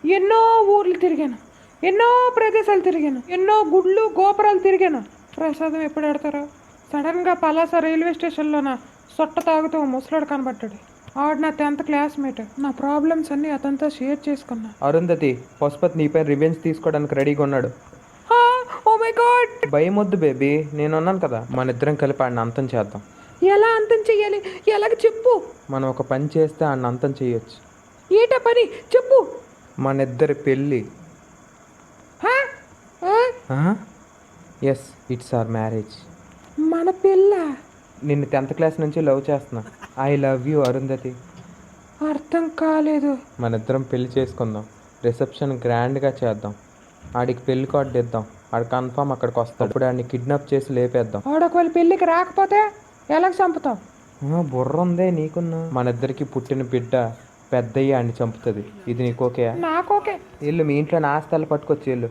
ఎన్నో ఊర్లు తిరిగాను, ఎన్నో ప్రదేశాలు తిరిగాను, ఎన్నో గుళ్ళు గోపురాలు తిరిగాను. ప్రసాదం ఎప్పుడు పెడతారు? సడన్గా పలాస రైల్వే స్టేషన్లోన సొట్ట తాగుతూ ఓ ముసలోడు కనబడ్డాడు. ఆడు నా 10th క్లాస్మేట్. నా ప్రాబ్లమ్స్ అన్నీ అతనితో షేర్ చేసుకున్నా. అరుంధతి, పశుపతి నీపై రివెంజ్ తీసుకోవడానికి రెడీగా ఉన్నాడు. Oh my god! భయం వద్దు బేబీ, నేనున్నాను కదా. మన ఇద్దరం కలిపి ఆడిని అంతం చేద్దాం. ఎలా అంతం చెయ్యాలి? ఎలాగ చెప్పు. మనం ఒక పని చేస్తే ఆడిని అంతం చేయొచ్చు. ఏటా పని చెప్పు. మన ఇద్దరి పెళ్ళి. హా? ఆ? Yes, it's our marriage. మన పిల్ల? నిన్ను 10th క్లాస్ నుంచి లవ్ చేస్తున్నా. I love you Arundhati. అర్థం కాలేదు. మన ఇద్దరం పెళ్లి చేసుకుందాం. రిసెప్షన్ గ్రాండ్గా చేద్దాం. ఆడికి పెళ్లి కార్డు ఇద్దాం. ఆడు కన్ఫామ్ అక్కడికి వస్తాడు. ఇప్పుడు ఆడిని కిడ్నాప్ చేసి లేపేద్దాం. ఆడొకవేళ పెళ్ళికి రాకపోతే ఎలా చంపుతాం? బుర్ర ఉందే నీకున్నా. మన ఇద్దరికి పుట్టిన బిడ్డ పెద్దయ్య ఆడిని చంపుతుంది. ఇది నీకు ఓకే? నాకు ఓకే. వీళ్ళు మీ ఇంట్లో నా ఆస్తాలు పట్టుకొచ్చి వెళ్ళు.